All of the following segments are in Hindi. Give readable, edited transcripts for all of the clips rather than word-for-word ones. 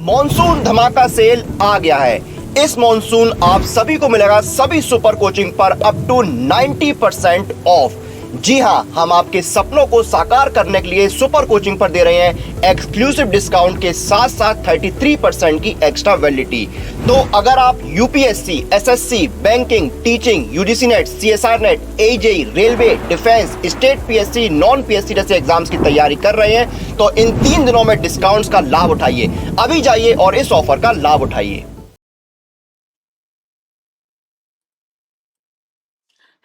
मॉनसून धमाका सेल आ गया है। इस मॉनसून आप सभी को मिलेगा सभी सुपर कोचिंग पर अप टू 90% ऑफ। जी हां, हम आपके सपनों को साकार करने के लिए सुपर कोचिंग पर दे रहे हैं एक्सक्लूसिव डिस्काउंट के साथ साथ 33% की एक्स्ट्रा वैलिडिटी। तो अगर आप UPSC, SSC, banking, teaching, UGC net, CSR net, AJE, railway, defence, state PSC, non PSC जैसे एग्जाम्स की तैयारी कर रहे हैं तो इन 3 दिनों में डिस्काउंट्स का लाभ उठाइए। अभी जाइए और इस ऑफर का लाभ उठाइए।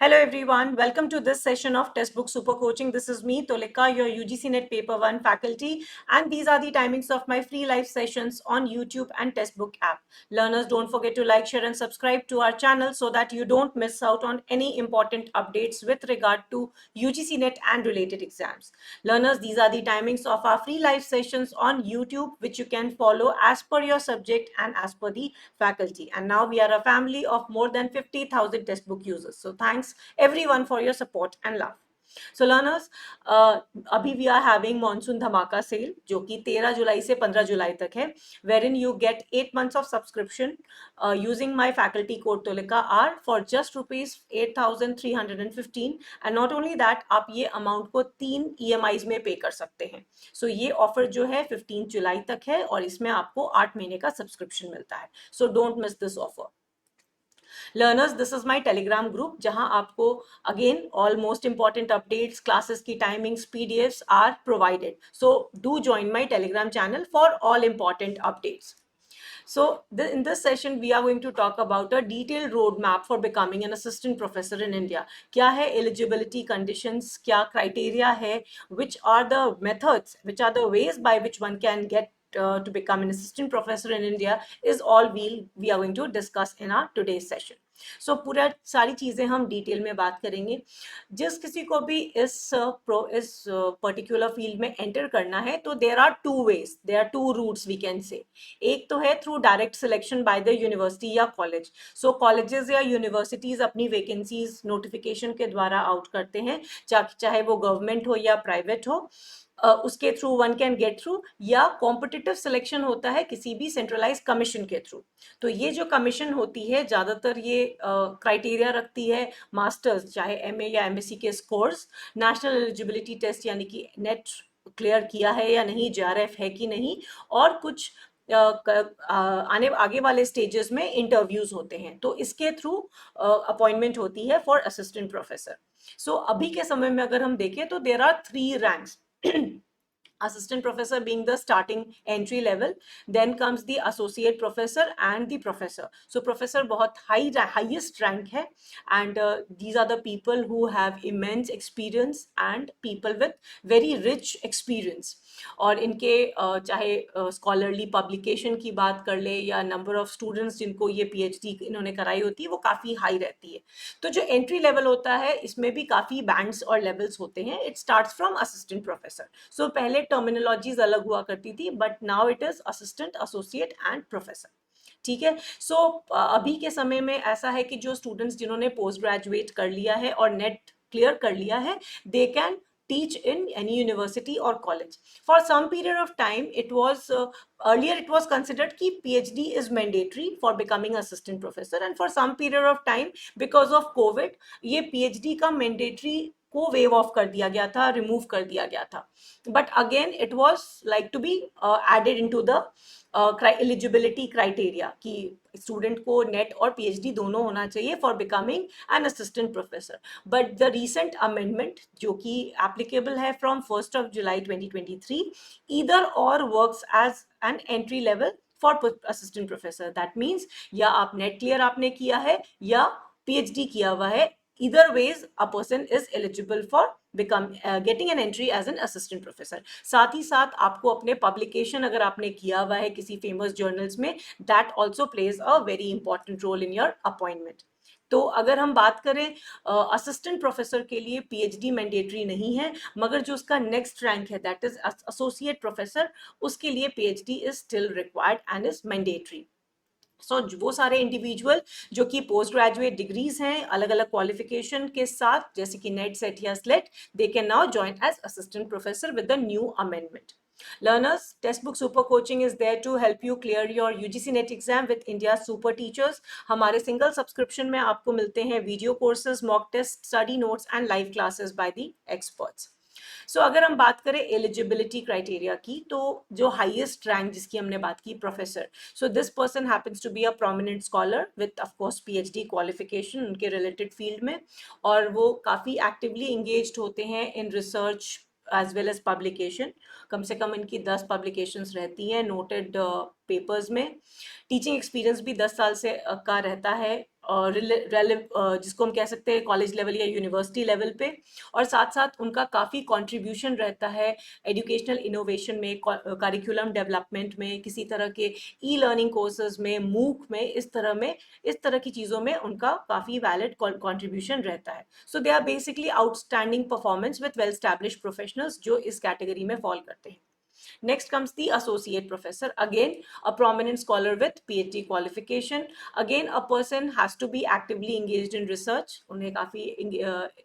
Hello everyone, welcome to this session of Textbook Super Coaching. This is me, Tolika, your UGC NET Paper 1 faculty, and these are the timings of my free live sessions on YouTube and Textbook app. Learners, don't forget to like, share and subscribe to our channel so that you don't miss out on any important updates with regard to UGC NET and related exams. Learners, these are the timings of our free live sessions on YouTube, which you can follow as per your subject and as per the faculty. And now we are a family of more than 50,000 textbook users. So thanks everyone for your support and love. So learners, अभी we are having monsoon dhamaka sale जो कि 13 जुलाई से 15 जुलाई तक है, wherein you get 8 months of subscription using my faculty code Tolika R for just rupees 8,315, and not only that आप ये amount को 3 EMIs में पे कर सकते हैं. So ये offer जो है 15 जुलाई तक है और इसमें आपको 8 महीने का subscription मिलता है. So don't miss this offer. Learners, this is my Telegram group जहां आपको again all most important updates, classes की timings, PDFs are provided. So do join my Telegram channel for all important updates. So in this session, we are going to talk about a detailed roadmap for becoming an assistant professor in India. क्या है eligibility conditions, क्या criteria है, which are the methods, which are the ways by which one can get to become an assistant professor in India is all we are going to discuss in our today's session. So पूरा सारी चीज़ें हम डिटेल में बात करेंगे. जिस किसी को भी इस पर्टिकुलर फील्ड में एंटर करना है तो there are two ways, there are two routes we can say. एक तो है through direct selection by the university या कॉलेज. सो कॉलेजेस या यूनिवर्सिटीज अपनी वैकेंसीज नोटिफिकेशन के द्वारा आउट करते हैं, चाहे वो गवर्नमेंट हो या प्राइवेट हो. उसके through one can get through, या कॉम्पिटिटिव सिलेक्शन होता है किसी भी सेंट्रलाइज कमीशन के थ्रू. तो ये जो कमीशन होती है ज़्यादातर ये क्राइटेरिया रखती है मास्टर्स चाहे एमए या एमएससी के स्कोर्स, नेशनल एलिजिबिलिटी टेस्ट यानी कि नेट क्लियर किया है या नहीं, जेआरएफ है कि नहीं, और कुछ आगे वाले स्टेजेस में इंटरव्यूज होते हैं. तो इसके थ्रू अपॉइंटमेंट होती है फॉर असिस्टेंट प्रोफेसर. सो अभी के समय में अगर हम देखें तो there are 3 ranks. Assistant professor being the starting entry level, then comes the associate professor and the professor. So professor बहुत highest rank है, and these are the people who have immense experience and people with very rich experience. और इनके चाहे स्कॉलरली पब्लिकेशन की बात कर ले या नंबर ऑफ स्टूडेंट्स जिनको ये पीएचडी इन्होंने कराई होती है वो काफ़ी हाई रहती है. तो जो एंट्री लेवल होता है इसमें भी काफ़ी बैंड्स और लेवल्स होते हैं. It starts from assistant professor. So पहले टर्मिनोलॉजीज अलग हुआ करती थी, but now it is assistant, associate and professor. ठीक है. सो अभी के समय में ऐसा है कि जो स्टूडेंट्स जिन्होंने पोस्ट ग्रेजुएट कर लिया है और नेट क्लियर कर लिया है, they can teach in any university or college. For some period of time, it was earlier it was considered कि PhD is mandatory for becoming assistant professor, and for some period of time because of COVID ये PhD का mandatory को वेव ऑफ कर दिया गया था, रिमूव कर दिया गया था. But again it was like to be added into the eligibility criteria कि स्टूडेंट को नेट और पीएचडी दोनों होना चाहिए for becoming an assistant professor. But the recent amendment जो कि एप्लीकेबल है from 1 July 2023, either or works as an entry level for assistant professor. That means या आप नेट क्लियर आपने किया है या पीएचडी किया हुआ है. Either ways a person is eligible for getting an entry as an assistant professor. साथ ही साथ आपको अपने publication अगर आपने किया हुआ है किसी famous journals में, that also plays a very important role in your appointment. तो अगर हम बात करें असिस्टेंट प्रोफेसर के लिए पीएचडी मैंडेटरी नहीं है, मगर जो उसका नेक्स्ट रैंक है दैट इज एसोसिएट प्रोफेसर, उसके लिए PhD is still required and is mandatory. So वो सारे इंडिविजुअल जो कि पोस्ट ग्रेजुएट डिग्रीज हैं अलग अलग क्वालिफिकेशन के साथ, जैसे कि नेट, सेट या SLET, they can now join as assistant professor with the new amendment. Learners, Textbook Super Coaching is there to help you clear your UGC NET exam with India's super teachers. हमारे सिंगल सब्सक्रिप्शन में आपको मिलते हैं video courses, mock test, study notes and live classes by the experts. So अगर हम बात करें एलिजिबिलिटी क्राइटेरिया की, तो जो हाईएस्ट रैंक जिसकी हमने बात की, professor, so this person happens to be a prominent scholar with of course PhD qualification उनके रिलेटेड फील्ड में, और वो काफ़ी एक्टिवली इंगेज्ड होते हैं in research as well as publication. कम से कम इनकी 10 पब्लिकेशंस रहती हैं नोटेड पेपर्स में. टीचिंग एक्सपीरियंस भी 10 साल से का रहता है, और जिसको हम कह सकते हैं कॉलेज लेवल या यूनिवर्सिटी लेवल पे, और साथ साथ उनका काफ़ी कंट्रीब्यूशन रहता है एजुकेशनल इनोवेशन में, करिकुलम डेवलपमेंट में, किसी तरह के ई लर्निंग कोर्सेज में, मूक में, इस तरह की चीज़ों में उनका काफ़ी वैलिड कंट्रीब्यूशन रहता है. So they are basically outstanding performance with well established professionals जो इस कैटेगरी में फॉल करते हैं. Next comes the associate professor, again a prominent scholar with PhD qualification. Again, a person has to be actively engaged in research. उन्हें काफ़ी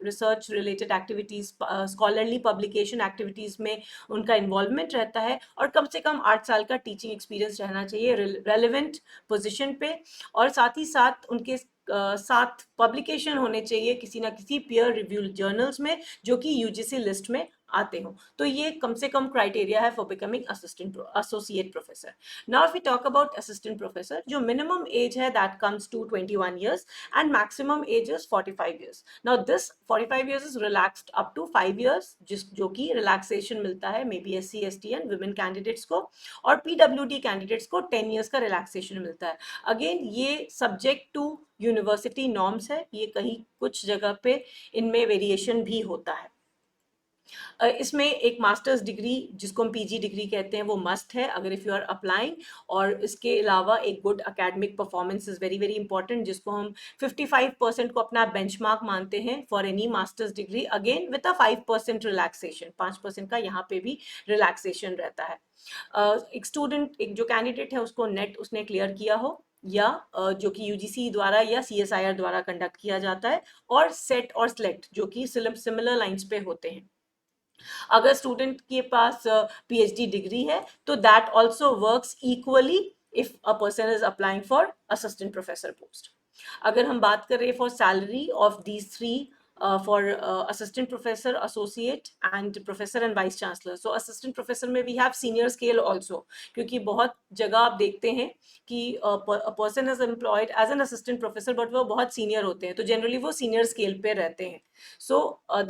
research related activities, scholarly publication activities में उनका involvement रहता है, और कम से कम 8 साल का teaching experience रहना चाहिए relevant position पे, और साथ ही साथ उनके साथ पब्लिकेशन होने चाहिए किसी ना किसी peer reviewed journals में जो कि UGC लिस्ट में आते हो. तो ये कम से कम क्राइटेरिया है for becoming associate professor. Now if we talk about assistant professor, जो मिनिमम एज है that comes to 21 years and maximum age is 45 years. Now this 45 years is relaxed up to 5 years, जो कि रिलैक्सेशन मिलता है may be SC ST and women candidates को, और PWD कैंडिडेट्स को 10 years का रिलैक्सेशन मिलता है. अगेन ये सब्जेक्ट टू यूनिवर्सिटी नॉर्म्स है, ये कहीं कुछ जगह पे इनमें वेरिएशन भी होता है. इसमें एक मास्टर्स डिग्री जिसको हम PG डिग्री कहते हैं वो मस्ट है अगर इफ़ यू आर अप्लाइंग, और इसके अलावा एक good academic performance is very very important, जिसको हम 55% को अपना बेंचमार्क मानते हैं for any masters degree, again with a 5% relaxation. 5% का यहाँ पे भी रिलैक्सेशन रहता है. एक स्टूडेंट, एक जो कैंडिडेट है उसको नेट उसने क्लियर किया हो, या जो कि UGC द्वारा या CSIR द्वारा कंडक्ट किया जाता है, और सेट और स्लेट जो कि सिमिलर लाइंस पे होते हैं. अगर स्टूडेंट के पास PhD डिग्री है तो that also works equally if a person is applying for assistant professor post. अगर हम बात करें for salary of these three, for assistant professor, associate and professor and vice chancellor. So assistant professor में we have senior scale also, क्योंकि बहुत जगह आप देखते हैं कि a person is employed as an assistant professor but वो बहुत senior होते हैं, तो generally वो senior scale पे रहते हैं. So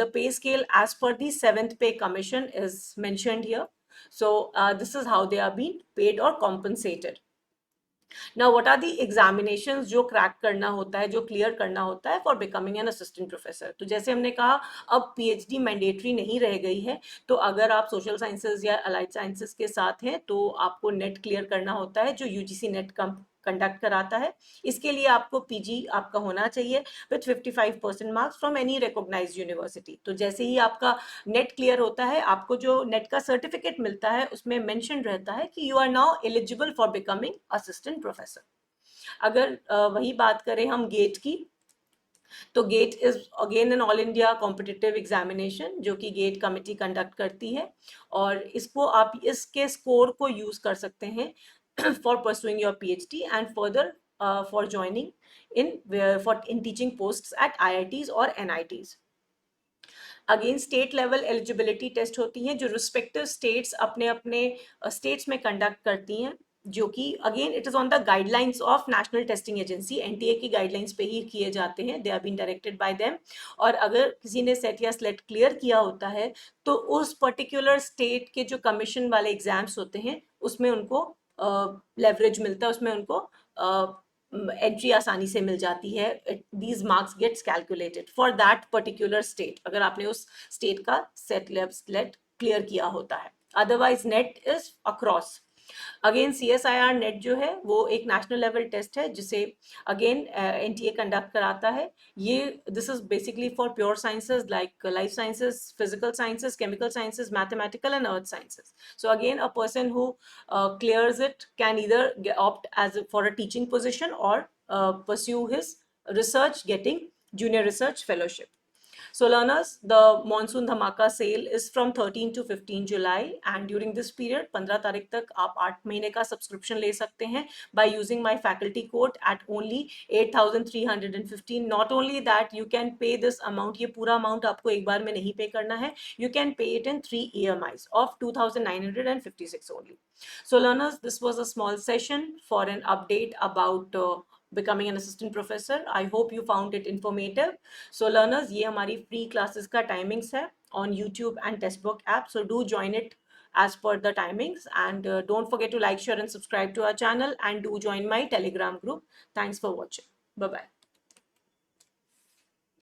the pay scale as per the 7th pay commission is mentioned here. So this is how they are being paid or compensated. Now, what are the examinations जो क्रैक करना होता है, जो क्लियर करना होता है for becoming an assistant professor? तो जैसे हमने कहा अब PhD मैंडेटरी नहीं रह गई है, तो अगर आप सोशल साइंसेज या अलाइड साइंसेज के साथ हैं तो आपको नेट क्लियर करना होता है जो UGC नेट कंडक्ट कराता है. इसके लिए आपको PG आपका होना चाहिए with 55% marks from any recognised university. तो जैसे ही आपका नेट क्लियर होता है, आपको जो नेट का सर्टिफिकेट मिलता है उसमें मेंशन रहता है कि you are now eligible for becoming assistant professor. अगर वही बात करें हम गेट की, तो GATE is again an all India competitive examination जो कि गेट कमिटी कंडक्ट करती है, और इसको आप इसके स्कोर को यूज कर सकते हैं for pursuing your PhD and further for joining in teaching posts at IITs or NITs. Again state level eligibility test होती हैं जो रिस्पेक्टिव स्टेट्स अपने अपने स्टेट्स में कंडक्ट करती हैं, जो कि again it is on the guidelines of national testing agency, NTA की गाइडलाइंस पे ही किए जाते हैं. They are been directed by them. और अगर किसी ने सेट या स्लेट क्लियर किया होता है तो उस पर्टिकुलर स्टेट के जो कमीशन वाले एग्जाम्स होते हैं उसमें उनको लेवरेज मिलता है, उसमें उनको एंट्री आसानी से मिल जाती है. These marks gets calculated for that particular state अगर आपने उस स्टेट का सेट क्लियर किया होता है. Otherwise net is across. Again CSIR net जो है वो एक नेशनल लेवल टेस्ट है जिसे अगेन NTA कंडक्ट कराता है. ये this is basically for pure sciences like life sciences, physical sciences, chemical sciences, mathematical and earth sciences. So again a person who clears it can either opt as for a teaching position or pursue his research getting junior research fellowship. So learners, the monsoon dhamaka sale is from 13 to 15 July and during this period 15 तारीख तक आप 8 महीने का सब्सक्रिप्शन ले सकते हैं by using my faculty code at only 8,315. Not only that, you can pay this amount, ये पूरा amount आपको एक बार में नहीं पे करना है, you can pay it in 3 EMIs of 2,956 only. So learners, this was a small session for an update about becoming an assistant professor. I hope you found it informative. So learners, ये हमारी free classes का timings है on YouTube and Testbook app. So do join it as per the timings and don't forget to like, share and subscribe to our channel and do join my Telegram group. Thanks for watching. Bye bye.